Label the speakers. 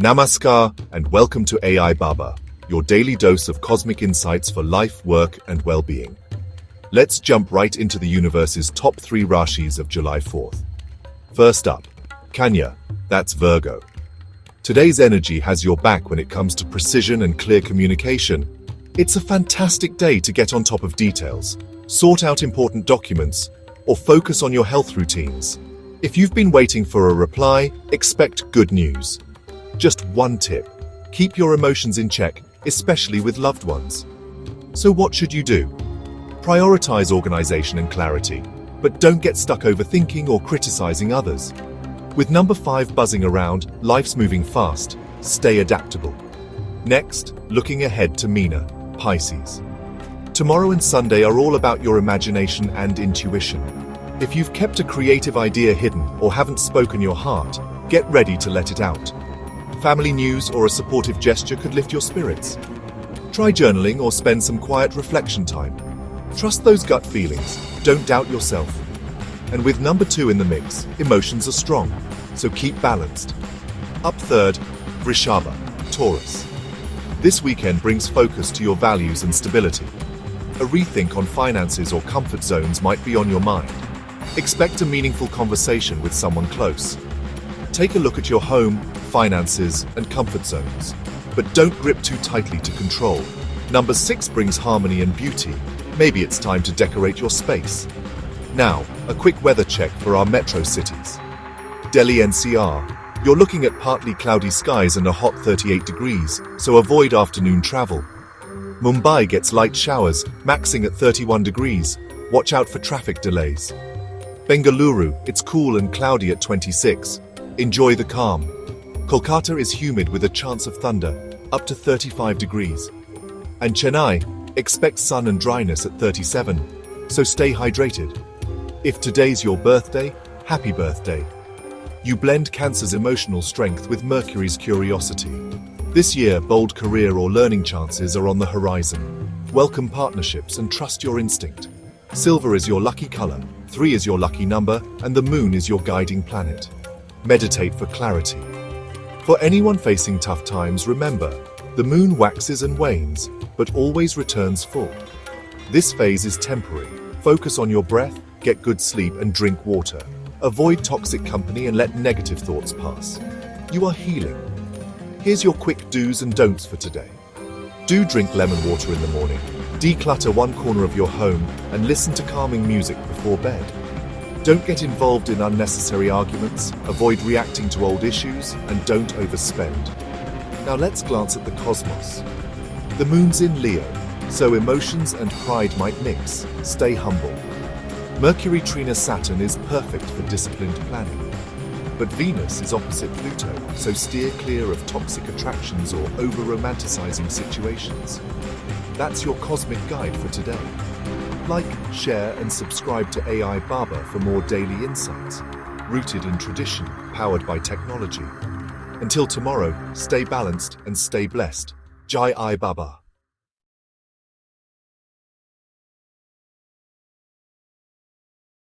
Speaker 1: Namaskar and welcome to AI Baba, your daily dose of cosmic insights for life, work, and well-being. Let's jump right into the universe's top 3 Rashis of July 4th. First up, Kanya, that's Virgo. Today's energy has your back when it comes to precision and clear communication. It's a fantastic day to get on top of details, sort out important documents, or focus on your health routines. If you've been waiting for a reply, expect good news. Just one tip: keep your emotions in check, especially with loved ones. So what should you do? Prioritize organization and clarity, but don't get stuck overthinking or criticizing others. With number 5 buzzing around, life's moving fast. Stay adaptable. Next, looking ahead to Meena, Pisces. Tomorrow and Sunday are all about your imagination and intuition. If you've kept a creative idea hidden or haven't spoken your heart, get ready to let it out. Family news or a supportive gesture could lift your spirits. Try journaling or spend some quiet reflection time. Trust those gut feelings, don't doubt yourself. And with number 2 in the mix, emotions are strong, so keep balanced. Up third, Vrishabha, Taurus. This weekend brings focus to your values and stability. A rethink on finances or comfort zones might be on your mind. Expect a meaningful conversation with someone close. Take a look at your home, finances, and comfort zones, but don't grip too tightly to control. Number 6 brings harmony and beauty. Maybe it's time to decorate your space. Now, a quick weather check for our metro cities. Delhi NCR, you're looking at partly cloudy skies and a hot 38 degrees, so avoid afternoon travel. Mumbai gets light showers, maxing at 31 degrees. Watch out for traffic delays. Bengaluru, it's cool and cloudy at 26. Enjoy the calm. Kolkata is humid with a chance of thunder, up to 35 degrees. And Chennai, expect sun and dryness at 37, so stay hydrated. If today's your birthday, happy birthday. You blend Cancer's emotional strength with Mercury's curiosity. This year, bold career or learning chances are on the horizon. Welcome partnerships and trust your instinct. Silver is your lucky color, 3 is your lucky number, and the moon is your guiding planet. Meditate for clarity. For anyone facing tough times, remember, the moon waxes and wanes, but always returns full. This phase is temporary. Focus on your breath, get good sleep, and drink water. Avoid toxic company and let negative thoughts pass. You are healing. Here's your quick do's and don'ts for today. Do drink lemon water in the morning. Declutter one corner of your home and listen to calming music before bed. Don't get involved in unnecessary arguments, avoid reacting to old issues, and don't overspend. Now let's glance at the cosmos. The moon's in Leo, so emotions and pride might mix. Stay humble. Mercury trine Saturn is perfect for disciplined planning. But Venus is opposite Pluto, so steer clear of toxic attractions or over-romanticizing situations. That's your cosmic guide for today. Like, share, and subscribe to AI Baba for more daily insights, rooted in tradition, powered by technology. Until tomorrow, stay balanced and stay blessed. Jai Baba.